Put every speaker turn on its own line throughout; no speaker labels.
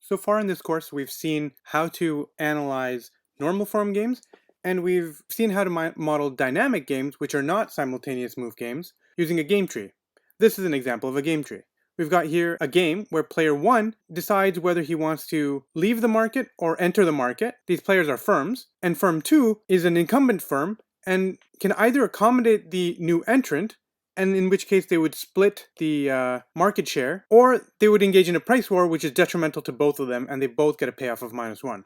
So far in this course, we've seen how to analyze normal form games, and we've seen how to model dynamic games, which are not simultaneous move games, using a game tree. This is an example of a game tree. We've got here a game where player 1 decides whether he wants to leave the market or enter the market. These players are firms, and firm 2 is an incumbent firm and can either accommodate the new entrant, and in which case they would split the market share, or they would engage in a price war, which is detrimental to both of them, and they both get a payoff of -1.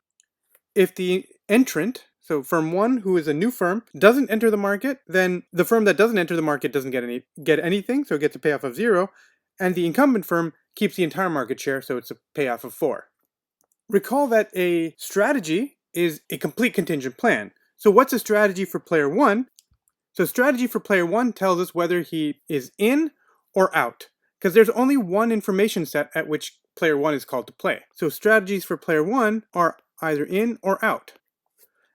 If the entrant, so firm 1, who is a new firm, doesn't enter the market, then the firm that doesn't enter the market doesn't get anything, so it gets a payoff of 0, and the incumbent firm keeps the entire market share, so it's a payoff of 4. Recall that a strategy is a complete contingent plan. So what's a strategy for player 1? So strategy for player 1 tells us whether he is in or out, because there's only one information set at which player 1 is called to play. So strategies for player 1 are either in or out.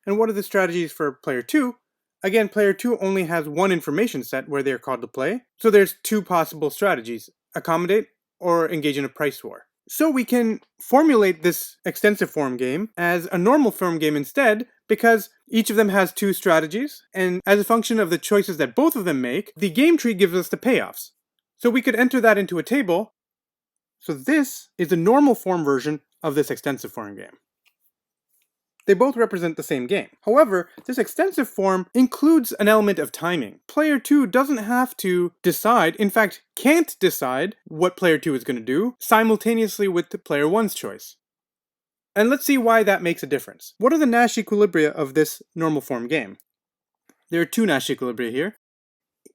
And what are the strategies for player 2? Again, player 2 only has one information set where they're called to play, so there's two possible strategies: accommodate or engage in a price war. So we can formulate this extensive form game as a normal form game instead, because each of them has two strategies, and as a function of the choices that both of them make, the game tree gives us the payoffs. So we could enter that into a table. So this is the normal form version of this extensive form game. They both represent the same game. However, this extensive form includes an element of timing. Player 2 doesn't have to decide, in fact, can't decide what player 2 is going to do simultaneously with the player 1's choice. And let's see why that makes a difference. What are the Nash equilibria of this normal form game? There are two Nash equilibria here.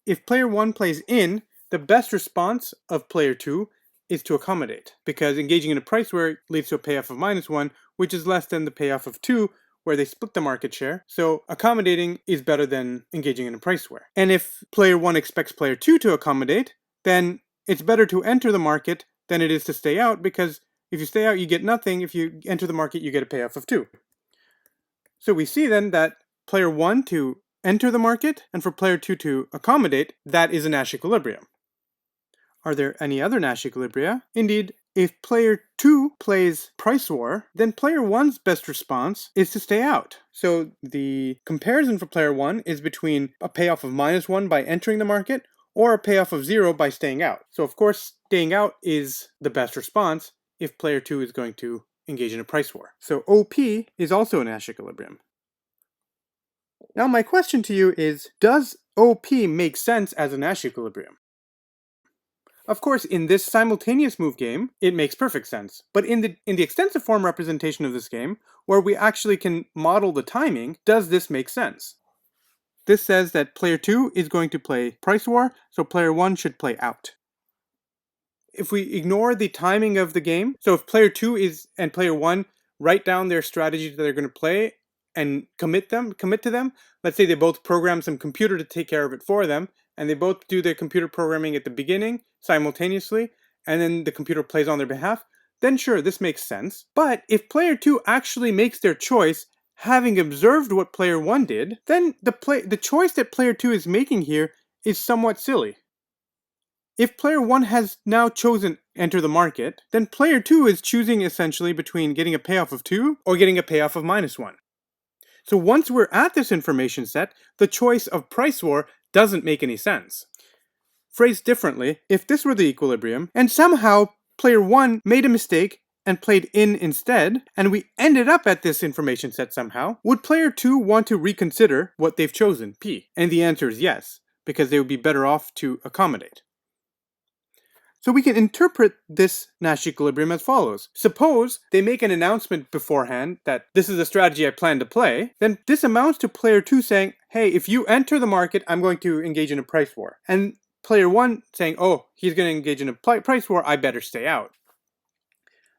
If player 1 plays in, the best response of player 2 is to accommodate, because engaging in a price war leads to a payoff of -1, which is less than the payoff of 2, where they split the market share. So accommodating is better than engaging in a price war. And if player 1 expects player 2 to accommodate, then it's better to enter the market than it is to stay out, because if you stay out, you get nothing. If you enter the market, you get a payoff of 2. So we see then that player 1 to enter the market, and for player 2 to accommodate, that is a Nash equilibrium. Are there any other Nash equilibria? Indeed, if player 2 plays price war, then player 1's best response is to stay out. So the comparison for player 1 is between a payoff of -1 by entering the market or a payoff of 0 by staying out. So of course, staying out is the best response if player 2 is going to engage in a price war. So OP is also a Nash equilibrium. Now my question to you is, does OP make sense as a Nash equilibrium? Of course, in this simultaneous move game, it makes perfect sense. But in the extensive form representation of this game, where we actually can model the timing, does this make sense? This says that player 2 is going to play price war, so player 1 should play out. If we ignore the timing of the game, so if player 2 and player 1 write down their strategies that they're going to play and commit to them, let's say they both program some computer to take care of it for them, and they both do their computer programming at the beginning simultaneously, and then the computer plays on their behalf, then sure, this makes sense. But if player 2 actually makes their choice, having observed what player 1 did, then the choice that player 2 is making here is somewhat silly. If player 1 has now chosen enter the market, then player 2 is choosing essentially between getting a payoff of 2 or getting a payoff of -1. So once we're at this information set, the choice of price war doesn't make any sense. Phrased differently, if this were the equilibrium, and somehow player 1 made a mistake and played in instead, and we ended up at this information set somehow, would player 2 want to reconsider what they've chosen, P? And the answer is yes, because they would be better off to accommodate. So we can interpret this Nash equilibrium as follows. Suppose they make an announcement beforehand that this is a strategy I plan to play, then this amounts to player 2 saying, hey, if you enter the market, I'm going to engage in a price war. And player 1 saying, oh, he's going to engage in a price war, I better stay out.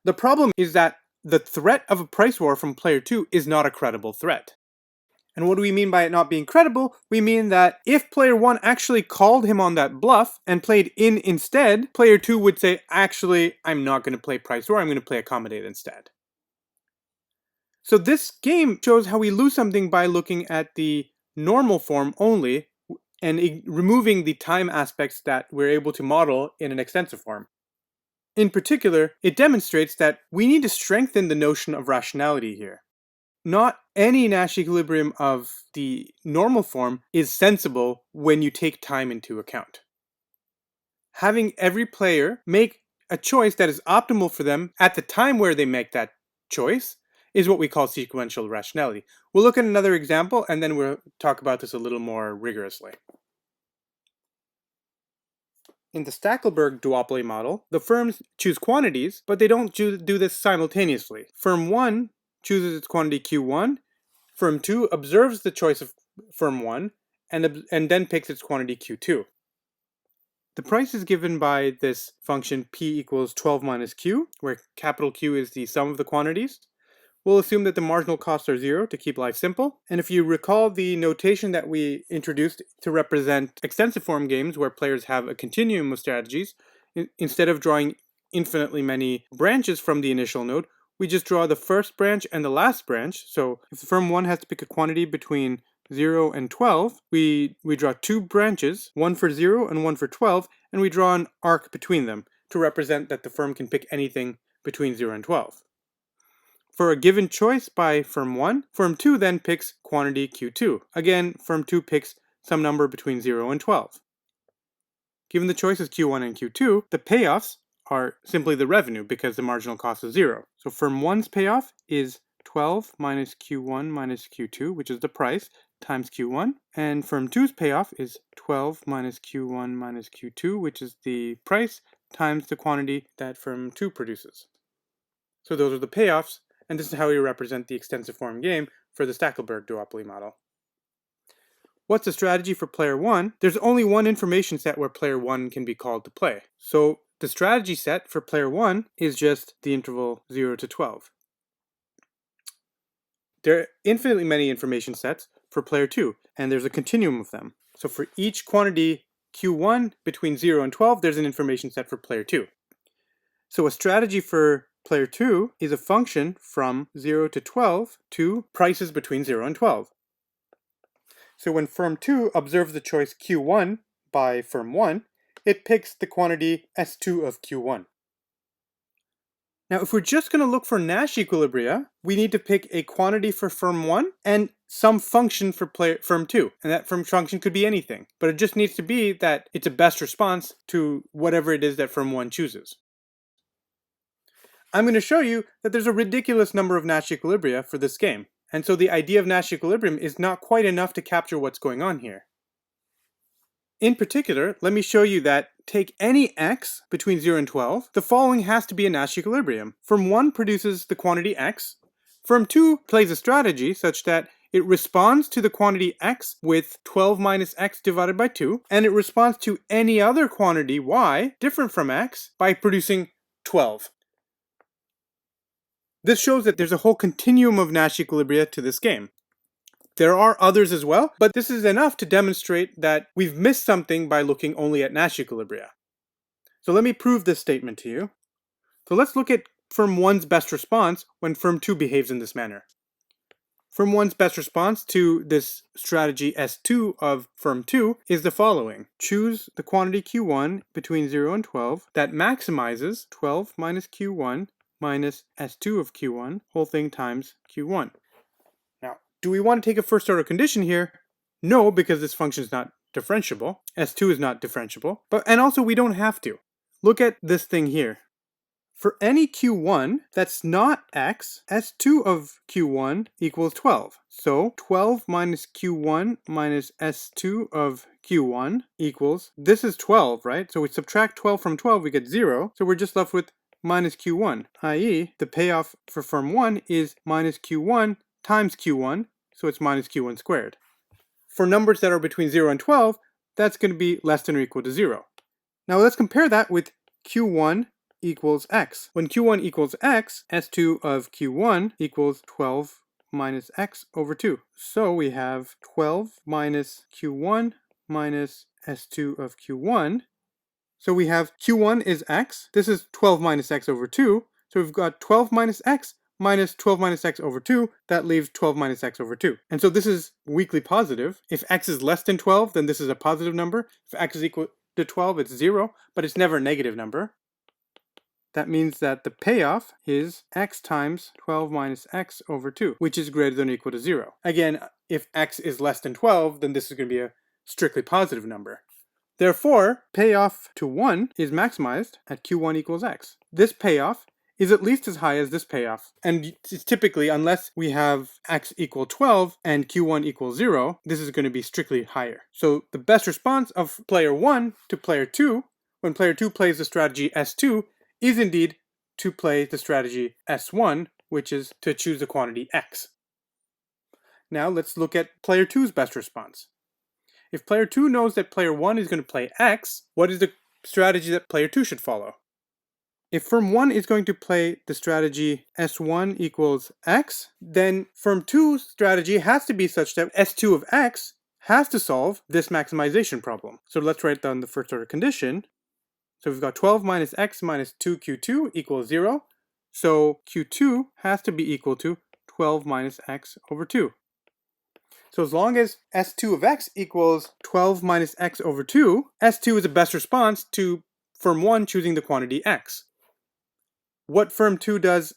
The problem is that the threat of a price war from player 2 is not a credible threat. And what do we mean by it not being credible? We mean that if player 1 actually called him on that bluff and played in instead, player 2 would say, actually, I'm not going to play price war, I'm going to play accommodate instead. So this game shows how we lose something by looking at the normal form only and removing the time aspects that we're able to model in an extensive form. In particular, it demonstrates that we need to strengthen the notion of rationality here. Not any Nash equilibrium of the normal form is sensible when you take time into account. Having every player make a choice that is optimal for them at the time where they make that choice is what we call sequential rationality. We'll look at another example and then we'll talk about this a little more rigorously. In the Stackelberg duopoly model, the firms choose quantities, but they don't do this simultaneously. Firm 1 chooses its quantity Q1, firm 2 observes the choice of firm 1, and then picks its quantity Q2. The price is given by this function P equals 12 minus Q, where capital Q is the sum of the quantities. We'll assume that the marginal costs are 0 to keep life simple. And if you recall the notation that we introduced to represent extensive form games where players have a continuum of strategies, instead of drawing infinitely many branches from the initial node, we just draw the first branch and the last branch. So if the firm 1 has to pick a quantity between 0 and 12, we draw two branches, one for 0 and one for 12, and we draw an arc between them to represent that the firm can pick anything between 0 and 12. For a given choice by firm 1, firm 2 then picks quantity Q2. Again, firm 2 picks some number between 0 and 12. Given the choices Q1 and Q2, the payoffs are simply the revenue because the marginal cost is 0. So firm 1's payoff is 12 minus Q1 minus Q2, which is the price, times Q1. And firm 2's payoff is 12 minus Q1 minus Q2, which is the price, times the quantity that firm 2 produces. So those are the payoffs, and this is how we represent the extensive form game for the Stackelberg duopoly model. What's the strategy for player 1? There's only one information set where player 1 can be called to play. So the strategy set for player 1 is just the interval 0 to 12. There are infinitely many information sets for player 2, and there's a continuum of them. So for each quantity Q1 between 0 and 12, there's an information set for player 2. So a strategy for player 2 is a function from 0 to 12 to prices between 0 and 12. So when firm 2 observes the choice Q1 by firm 1, it picks the quantity S2 of Q1. Now, if we're just going to look for Nash equilibria, we need to pick a quantity for firm 1 and some function for firm 2. And that function could be anything. But it just needs to be that it's a best response to whatever it is that firm 1 chooses. I'm going to show you that there's a ridiculous number of Nash equilibria for this game. And so the idea of Nash equilibrium is not quite enough to capture what's going on here. In particular, let me show you that take any x between 0 and 12, the following has to be a Nash equilibrium. Firm 1 produces the quantity x. Firm 2 plays a strategy such that it responds to the quantity x with 12 minus x divided by 2, and it responds to any other quantity y different from x by producing 12. This shows that there's a whole continuum of Nash equilibria to this game. There are others as well, but this is enough to demonstrate that we've missed something by looking only at Nash equilibria. So let me prove this statement to you. So let's look at firm 1's best response when firm 2 behaves in this manner. Firm 1's best response to this strategy S2 of firm 2 is the following. Choose the quantity Q1 between 0 and 12 that maximizes 12 minus Q1 minus S2 of Q1, whole thing times Q1. Now, do we want to take a first order condition here? No, because this function is not differentiable. S2 is not differentiable. And also we don't have to. Look at this thing here. For any Q1 that's not x, S2 of Q1 equals 12. So 12 minus Q1 minus S2 of Q1 equals, this is 12, right? So we subtract 12 from 12, we get 0. So we're just left with minus Q1, i.e. the payoff for firm 1 is minus Q1 times Q1, so it's minus Q1 squared. For numbers that are between 0 and 12, that's going to be less than or equal to 0. Now let's compare that with Q1 equals x. When Q1 equals x, S2 of Q1 equals 12 minus x over 2. So we have 12 minus Q1 minus S2 of Q1. So we have Q1 is x. This is 12 minus x over 2. So we've got 12 minus x minus 12 minus x over 2. That leaves 12 minus x over 2. And so this is weakly positive. If x is less than 12, then this is a positive number. If x is equal to 12, it's 0, but it's never a negative number. that means that the payoff is x times 12 minus x over 2, which is greater than or equal to 0. Again, if x is less than 12, then this is going to be a strictly positive number. Therefore, payoff to 1 is maximized at q1 equals x. This payoff is at least as high as this payoff. And typically, unless we have x equal 12 and q1 equals 0, this is going to be strictly higher. So the best response of player 1 to player 2, when player 2 plays the strategy S2, is indeed to play the strategy S1, which is to choose the quantity x. Now let's look at player 2's best response. If player 2 knows that player 1 is going to play x, what is the strategy that player 2 should follow? If firm 1 is going to play the strategy S1 equals x, then firm 2's strategy has to be such that S2 of x has to solve this maximization problem. So let's write down the first order condition. So we've got 12 minus x minus 2q2 equals 0. So q2 has to be equal to 12 minus x over 2. So as long as S2 of x equals 12 minus x over 2, S2 is the best response to firm 1 choosing the quantity x. What firm 2 does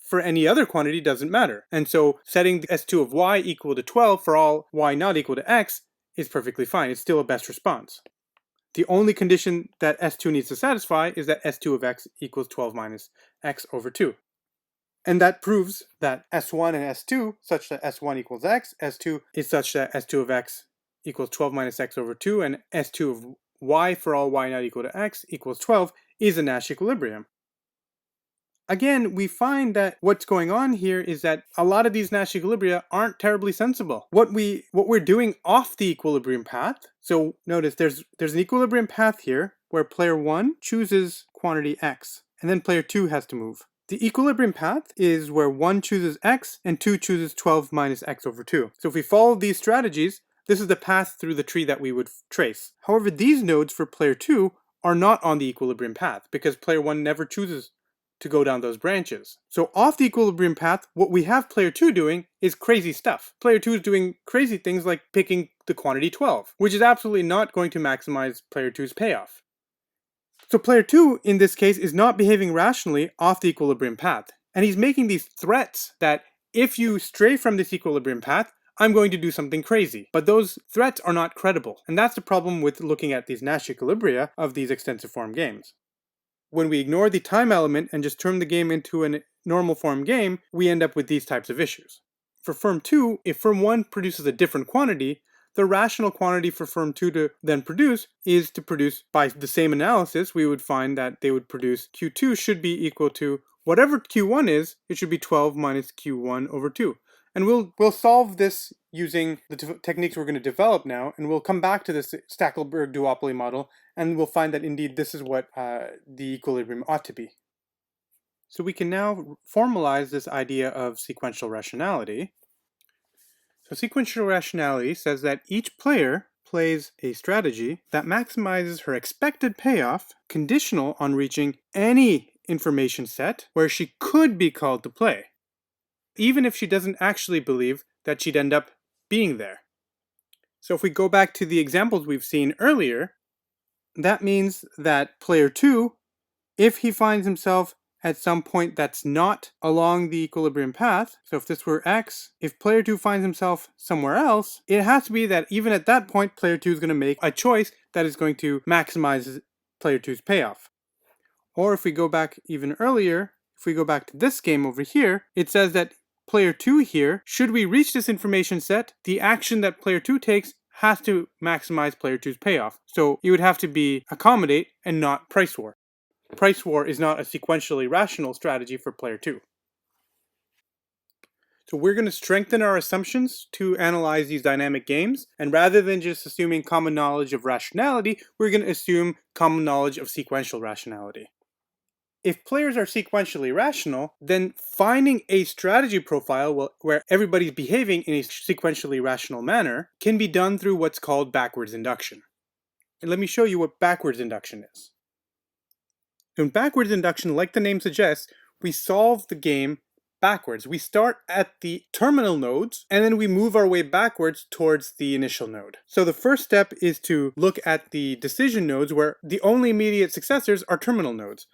for any other quantity doesn't matter. And so setting the S2 of y equal to 12 for all y not equal to x is perfectly fine. It's still a best response. The only condition that S2 needs to satisfy is that S2 of x equals 12 minus x over 2. And that proves that S1 and S2, such that S1 equals x, S2 is such that S2 of x equals 12 minus x over 2, and S2 of y for all y not equal to x equals 12, is a Nash equilibrium. Again, we find that what's going on here is that a lot of these Nash equilibria aren't terribly sensible. What we're doing off the equilibrium path, so notice there's an equilibrium path here where player 1 chooses quantity x, and then player 2 has to move. The equilibrium path is where 1 chooses x and 2 chooses 12 minus x over 2. So if we follow these strategies, this is the path through the tree that we would trace. However, these nodes for player 2 are not on the equilibrium path because player 1 never chooses to go down those branches. So off the equilibrium path, what we have player 2 doing is crazy stuff. Player 2 is doing crazy things like picking the quantity 12, which is absolutely not going to maximize player 2's payoff. So player 2, in this case, is not behaving rationally off the equilibrium path. And he's making these threats that if you stray from this equilibrium path, I'm going to do something crazy. But those threats are not credible. And that's the problem with looking at these Nash equilibria of these extensive form games. When we ignore the time element and just turn the game into a normal form game, we end up with these types of issues. For firm 2, if firm 1 produces a different quantity, the rational quantity for firm 2 to then produce is to produce, by the same analysis, we would find that they would produce q2 should be equal to whatever q1 is, it should be 12 minus q1 over 2. And we'll solve this using the techniques we're going to develop now, and we'll come back to this Stackelberg duopoly model, and we'll find that indeed this is what the equilibrium ought to be. So we can now formalize this idea of sequential rationality. So sequential rationality says that each player plays a strategy that maximizes her expected payoff conditional on reaching any information set where she could be called to play, even if she doesn't actually believe that she'd end up being there. So if we go back to the examples we've seen earlier, that means that player 2, if he finds himself at some point that's not along the equilibrium path, so if this were x, if player 2 finds himself somewhere else, it has to be that even at that point, player 2 is going to make a choice that is going to maximize player 2's payoff. Or if we go back even earlier, if we go back to this game over here, it says that player 2 here, should we reach this information set, the action that player 2 takes has to maximize player 2's payoff. So it would have to be accommodate and not price war. Price war is not a sequentially rational strategy for player 2. So we're going to strengthen our assumptions to analyze these dynamic games, and rather than just assuming common knowledge of rationality, we're going to assume common knowledge of sequential rationality. If players are sequentially rational, then finding a strategy profile where everybody's behaving in a sequentially rational manner can be done through what's called backwards induction. And let me show you what backwards induction is. In backwards induction, like the name suggests, we solve the game backwards. We start at the terminal nodes, and then we move our way backwards towards the initial node. So the first step is to look at the decision nodes where the only immediate successors are terminal nodes.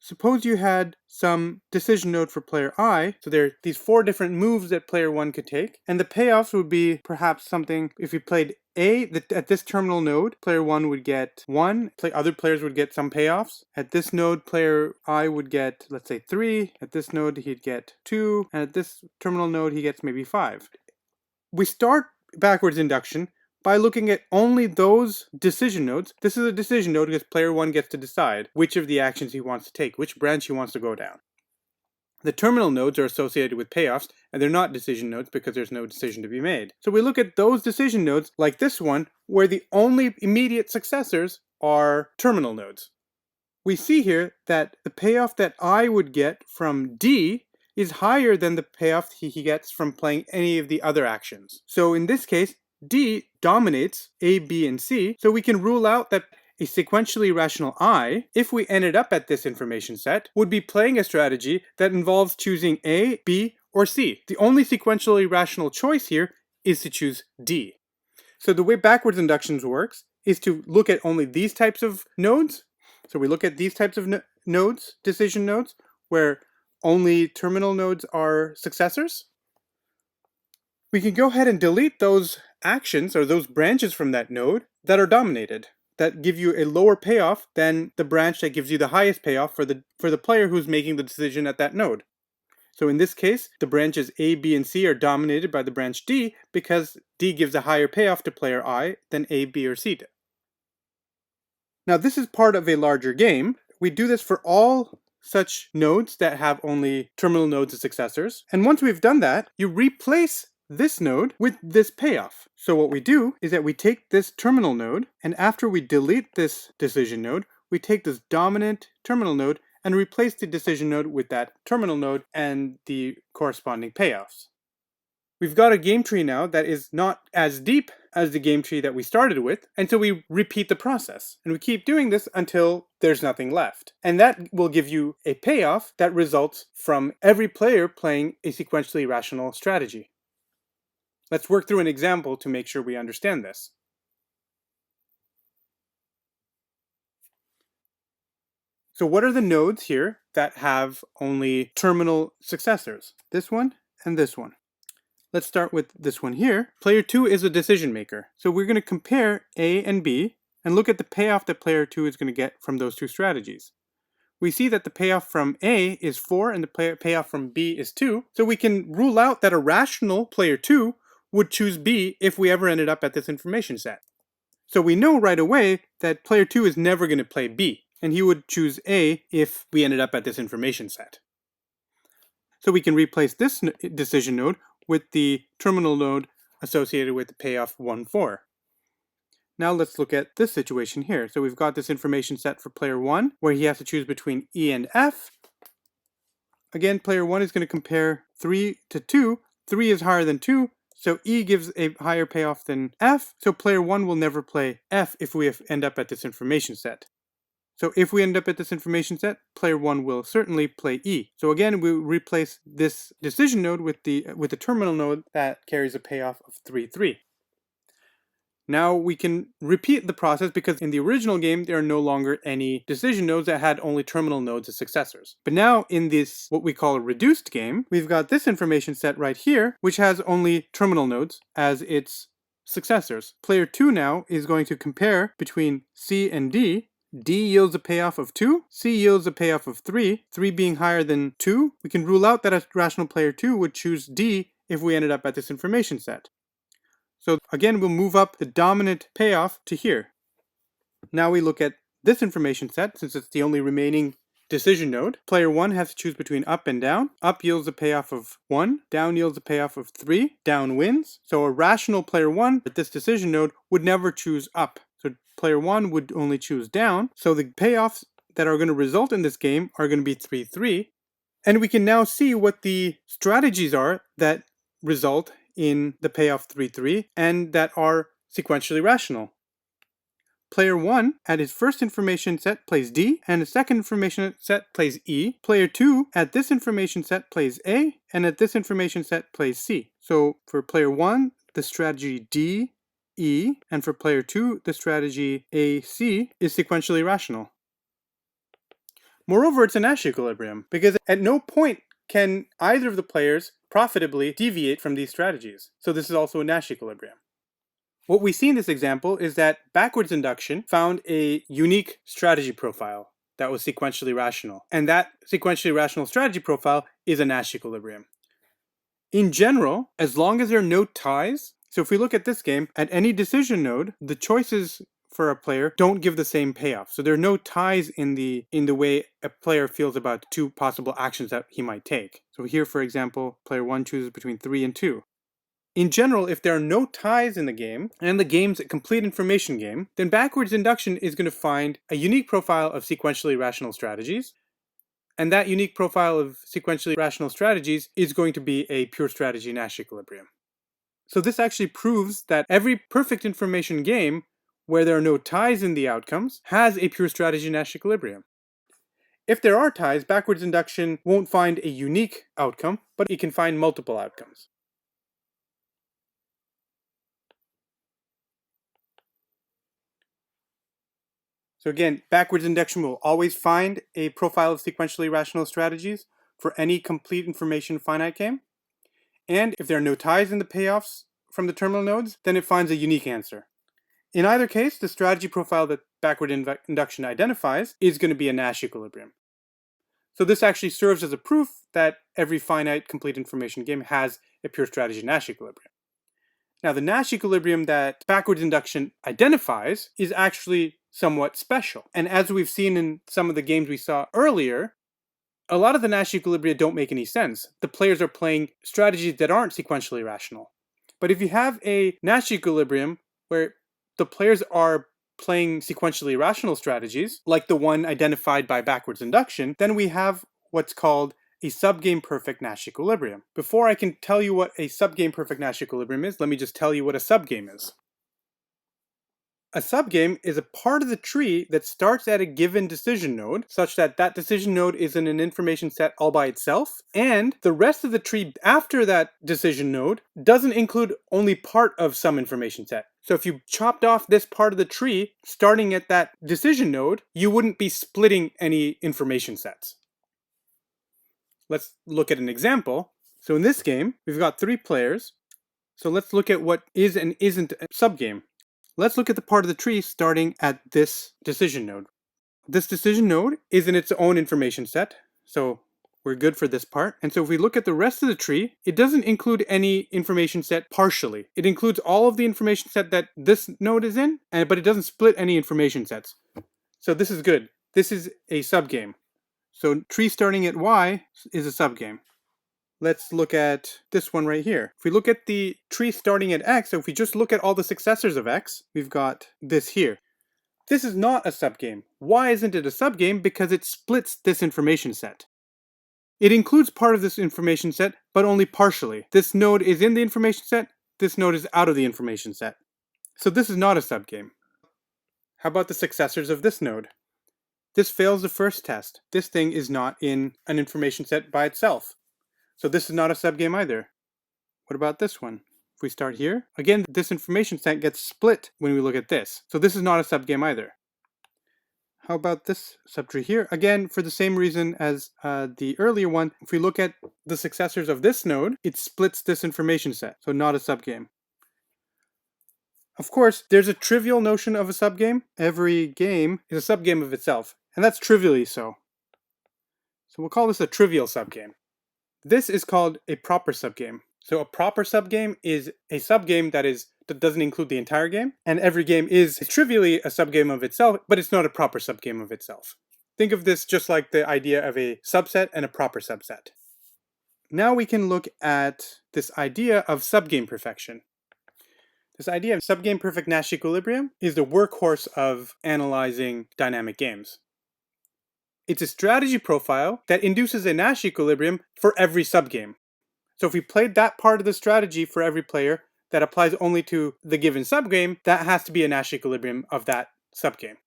Suppose you had some decision node for player I, so there are these 4 different moves that player 1 could take, and the payoffs would be perhaps something, if you played A, at this terminal node, player 1 would get 1, other players would get some payoffs. At this node, player I would get, let's say, 3, at this node he'd get 2, and at this terminal node he gets maybe 5. We start backwards induction by looking at only those decision nodes. This is a decision node because player 1 gets to decide which of the actions he wants to take, which branch he wants to go down. The terminal nodes are associated with payoffs, and they're not decision nodes because there's no decision to be made. So we look at those decision nodes, like this one, where the only immediate successors are terminal nodes. We see here that the payoff that I would get from D is higher than the payoff he gets from playing any of the other actions. So in this case, D dominates A, B, and C, so we can rule out that a sequentially rational I, if we ended up at this information set, would be playing a strategy that involves choosing A, B, or C. The only sequentially rational choice here is to choose D. So the way backwards inductions works is to look at only these types of nodes. So we look at these types of nodes, decision nodes, where only terminal nodes are successors. We can go ahead and delete those actions or those branches from that node that are dominated, that give you a lower payoff than the branch that gives you the highest payoff for the player who's making the decision at that node. So in this case, the branches A, B, and C are dominated by the branch D because D gives a higher payoff to player I than A, B, or C did. Now this is part of a larger game. We do this for all such nodes that have only terminal nodes as successors. And once we've done that, you replace this node with this payoff. So what we do is that we take this terminal node, and after we delete this decision node, we take this dominant terminal node and replace the decision node with that terminal node and the corresponding payoffs. We've got a game tree now that is not as deep as the game tree that we started with, and so we repeat the process. And we keep doing this until there's nothing left. And that will give you a payoff that results from every player playing a sequentially rational strategy. Let's work through an example to make sure we understand this. So what are the nodes here that have only terminal successors? This one and this one. Let's start with this one here. Player 2 is a decision maker. So we're going to compare A and B and look at the payoff that player 2 is going to get from those two strategies. We see that the payoff from A is 4 and the payoff from B is 2. So we can rule out that a rational player 2 would choose B if we ever ended up at this information set. So we know right away that player 2 is never going to play B, and he would choose A if we ended up at this information set. So we can replace this decision node with the terminal node associated with the payoff 1, 4. Now let's look at this situation here. So we've got this information set for player 1, where he has to choose between E and F. Again, player 1 is going to compare 3 to 2. 3 is higher than 2, so E gives a higher payoff than F. So player 1 will never play F if we end up at this information set. So if we end up at this information set, player 1 will certainly play E. So again, we replace this decision node with the terminal node that carries a payoff of 3, 3. Now we can repeat the process because in the original game, there are no longer any decision nodes that had only terminal nodes as successors. But now in this, what we call a reduced game, we've got this information set right here, which has only terminal nodes as its successors. Player 2 now is going to compare between C and D. D yields a payoff of 2, C yields a payoff of 3, 3 being higher than 2. We can rule out that a rational player 2 would choose D if we ended up at this information set. So again, we'll move up the dominant payoff to here. Now we look at this information set, since it's the only remaining decision node. Player 1 has to choose between up and down. Up yields a payoff of 1, down yields a payoff of 3, down wins. So a rational player 1 at this decision node would never choose up. So player 1 would only choose down. So the payoffs that are going to result in this game are going to be 3, 3. And we can now see what the strategies are that result in the payoff 3, 3 and that are sequentially rational. Player 1 at his first information set plays D, and his second information set plays E. Player 2 at this information set plays A, and at this information set plays C. So for player 1, the strategy D, E, and for player 2, the strategy A, C is sequentially rational. Moreover, it's a Nash equilibrium, because at no point can either of the players profitably deviate from these strategies. So this is also a Nash equilibrium. What we see in this example is that backwards induction found a unique strategy profile that was sequentially rational. And that sequentially rational strategy profile is a Nash equilibrium. In general, as long as there are no ties, so if we look at this game, at any decision node, the choices for a player don't give the same payoff. So there are no ties in the way a player feels about two possible actions that he might take. So here, for example, player 1 chooses between 3 and 2. In general, if there are no ties in the game, and the game's a complete information game, then backwards induction is going to find a unique profile of sequentially rational strategies, and that unique profile of sequentially rational strategies is going to be a pure strategy Nash equilibrium. So this actually proves that every perfect information game where there are no ties in the outcomes has a pure strategy Nash equilibrium. If there are ties, backwards induction won't find a unique outcome, but it can find multiple outcomes. So again, backwards induction will always find a profile of sequentially rational strategies for any complete information finite game. And if there are no ties in the payoffs from the terminal nodes, then it finds a unique answer. In either case, the strategy profile that backward induction identifies is going to be a Nash equilibrium. So this actually serves as a proof that every finite complete information game has a pure strategy Nash equilibrium. Now, the Nash equilibrium that backwards induction identifies is actually somewhat special. And as we've seen in some of the games we saw earlier, a lot of the Nash equilibria don't make any sense. The players are playing strategies that aren't sequentially rational. But if you have a Nash equilibrium where the players are playing sequentially rational strategies, like the one identified by backwards induction, then we have what's called a subgame perfect Nash equilibrium. Before I can tell you what a subgame perfect Nash equilibrium is, let me just tell you what a subgame is. A subgame is a part of the tree that starts at a given decision node, such that that decision node is in an information set all by itself, and the rest of the tree after that decision node doesn't include only part of some information set. So if you chopped off this part of the tree, starting at that decision node, you wouldn't be splitting any information sets. Let's look at an example. So in this game, we've got 3 players. So let's look at what is and isn't a subgame. Let's look at the part of the tree starting at this decision node. This decision node is in its own information set, so we're good for this part. And so if we look at the rest of the tree, it doesn't include any information set partially. It includes all of the information set that this node is in, but it doesn't split any information sets. So this is good. This is a subgame. So tree starting at Y is a subgame. Let's look at this one right here. If we look at the tree starting at X, so if we just look at all the successors of X, we've got this here. This is not a subgame. Why isn't it a subgame? Because it splits this information set. It includes part of this information set, but only partially. This node is in the information set, this node is out of the information set. So this is not a subgame. How about the successors of this node? This fails the first test. This thing is not in an information set by itself. So this is not a subgame either. What about this one? If we start here, again, this information set gets split when we look at this. So this is not a subgame either. How about this subtree here? Again, for the same reason as the earlier one, if we look at the successors of this node, it splits this information set. So not a subgame. Of course, there's a trivial notion of a subgame. Every game is a subgame of itself, and that's trivially so. So we'll call this a trivial subgame. This is called a proper subgame. So a proper subgame is a subgame that doesn't include the entire game, and every game is trivially a subgame of itself, but it's not a proper subgame of itself. Think of this just like the idea of a subset and a proper subset. Now we can look at this idea of subgame perfection. This idea of subgame perfect Nash equilibrium is the workhorse of analyzing dynamic games. It's a strategy profile that induces a Nash equilibrium for every subgame. So if we played that part of the strategy for every player that applies only to the given subgame, that has to be a Nash equilibrium of that subgame.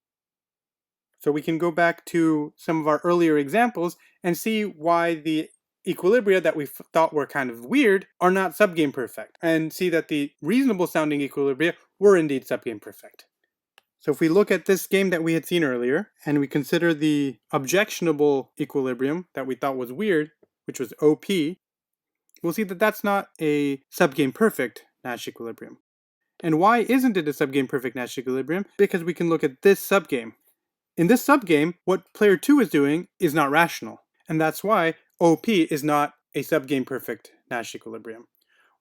So we can go back to some of our earlier examples and see why the equilibria that we thought were kind of weird are not subgame perfect, and see that the reasonable sounding equilibria were indeed subgame perfect. So if we look at this game that we had seen earlier, and we consider the objectionable equilibrium that we thought was weird, which was OP, we'll see that that's not a subgame perfect Nash equilibrium. And why isn't it a subgame perfect Nash equilibrium? Because we can look at this subgame. In this subgame, what player 2 is doing is not rational. And that's why OP is not a subgame perfect Nash equilibrium.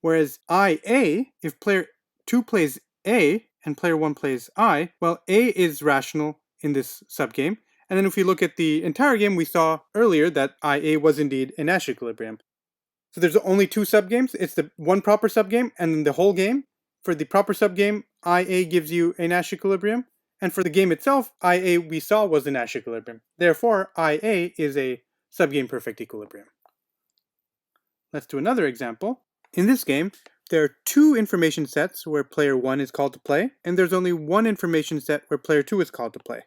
Whereas IA, if player 2 plays A and player 1 plays I, well, A is rational in this subgame. And then if we look at the entire game, we saw earlier that IA was indeed a Nash equilibrium. So there's only two subgames. It's the one proper subgame and then the whole game. For the proper subgame, IA gives you a Nash equilibrium. And for the game itself, IA we saw was a Nash equilibrium. Therefore, IA is a subgame perfect equilibrium. Let's do another example. In this game, there are two information sets where player 1 is called to play, and there's only one information set where player 2 is called to play.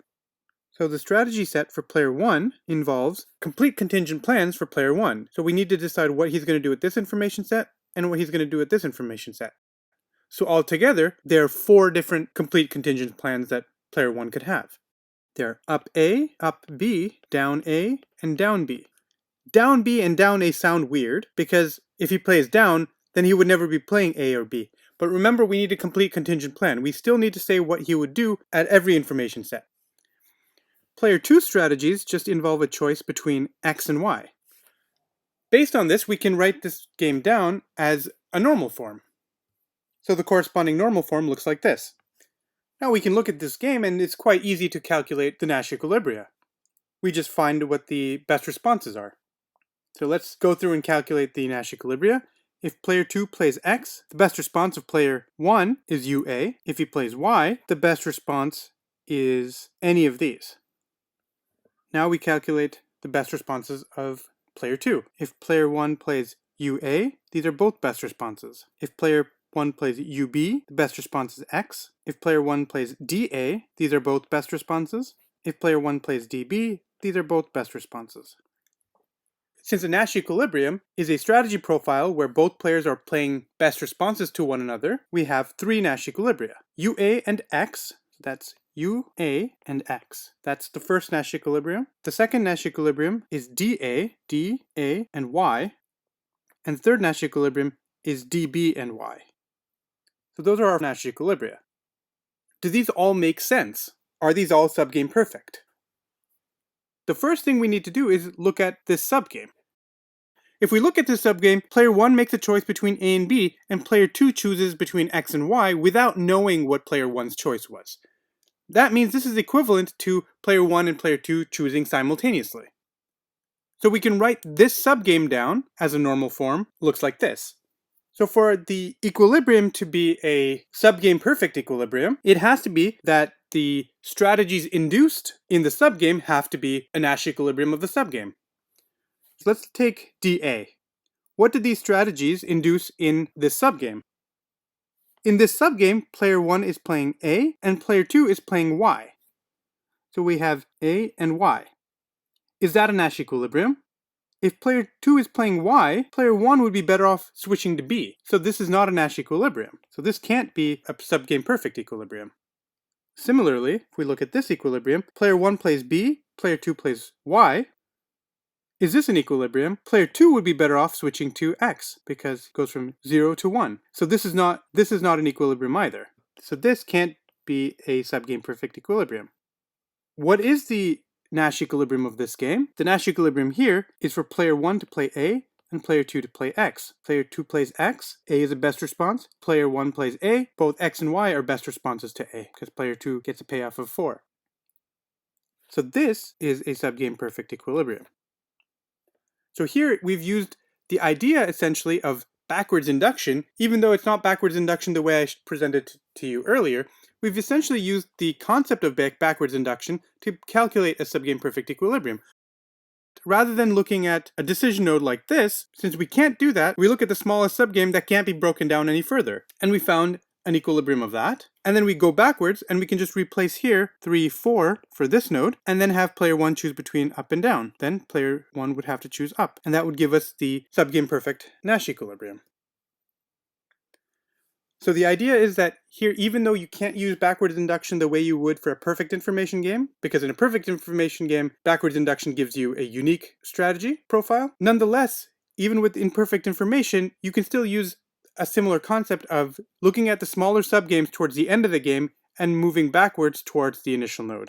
So the strategy set for player 1 involves complete contingent plans for player 1. So we need to decide what he's going to do with this information set and what he's going to do with this information set. So altogether, there are 4 different complete contingent plans that player 1 could have. They're up A, up B, down A, and down B. Down B and down A sound weird because if he plays down, then he would never be playing A or B. But remember, we need a complete contingent plan. We still need to say what he would do at every information set. Player 2 strategies just involve a choice between X and Y. Based on this, we can write this game down as a normal form. So the corresponding normal form looks like this. Now we can look at this game and it's quite easy to calculate the Nash equilibria. We just find what the best responses are. So let's go through and calculate the Nash equilibria. If player 2 plays X, the best response of player 1 is UA. If he plays Y, the best response is any of these. Now we calculate the best responses of player 2. If player 1 plays UA, these are both best responses. If player 1 plays UB, the best response is X. If player 1 plays DA, these are both best responses. If player 1 plays DB, these are both best responses. Since a Nash equilibrium is a strategy profile where both players are playing best responses to one another, we have 3 Nash equilibria. UA and X, that's UA and X. That's the first Nash equilibrium. The second Nash equilibrium is DA, DA and Y. And the third Nash equilibrium is DB and Y. So those are our Nash equilibria. Do these all make sense? Are these all subgame perfect? The first thing we need to do is look at this subgame. If we look at this subgame, player 1 makes a choice between A and B, and player 2 chooses between X and Y without knowing what player 1's choice was. That means this is equivalent to player 1 and player 2 choosing simultaneously. So we can write this subgame down as a normal form, looks like this. So for the equilibrium to be a subgame perfect equilibrium, it has to be that the strategies induced in the subgame have to be a Nash equilibrium of the subgame. So let's take DA. What did these strategies induce in this subgame? In this subgame, player 1 is playing A and player 2 is playing Y. So we have A and Y. Is that a Nash equilibrium? If player 2 is playing Y, player 1 would be better off switching to B. So this is not a Nash equilibrium. So this can't be a subgame perfect equilibrium. Similarly, if we look at this equilibrium, player 1 plays B, player 2 plays Y. Is this an equilibrium? Player 2 would be better off switching to X because it goes from 0 to 1. So this is not an equilibrium either. So this can't be a subgame perfect equilibrium. What is the Nash equilibrium of this game? The Nash equilibrium here is for player 1 to play A and player 2 to play X. Player 2 plays X, A is a best response. Player 1 plays A, both X and Y are best responses to A because player 2 gets a payoff of 4. So this is a subgame perfect equilibrium. So here we've used the idea essentially of backwards induction, even though it's not backwards induction the way I presented to you earlier. We've essentially used the concept of backwards induction to calculate a subgame perfect equilibrium. Rather than looking at a decision node like this, since we can't do that, we look at the smallest subgame that can't be broken down any further. And we found an equilibrium of that. And then we go backwards and we can just replace here 3, 4 for this node and then have player 1 choose between up and down. Then player 1 would have to choose up. And that would give us the subgame perfect Nash equilibrium. So the idea is that here, even though you can't use backwards induction the way you would for a perfect information game, because in a perfect information game, backwards induction gives you a unique strategy profile, nonetheless, even with imperfect information, you can still use a similar concept of looking at the smaller subgames towards the end of the game and moving backwards towards the initial node.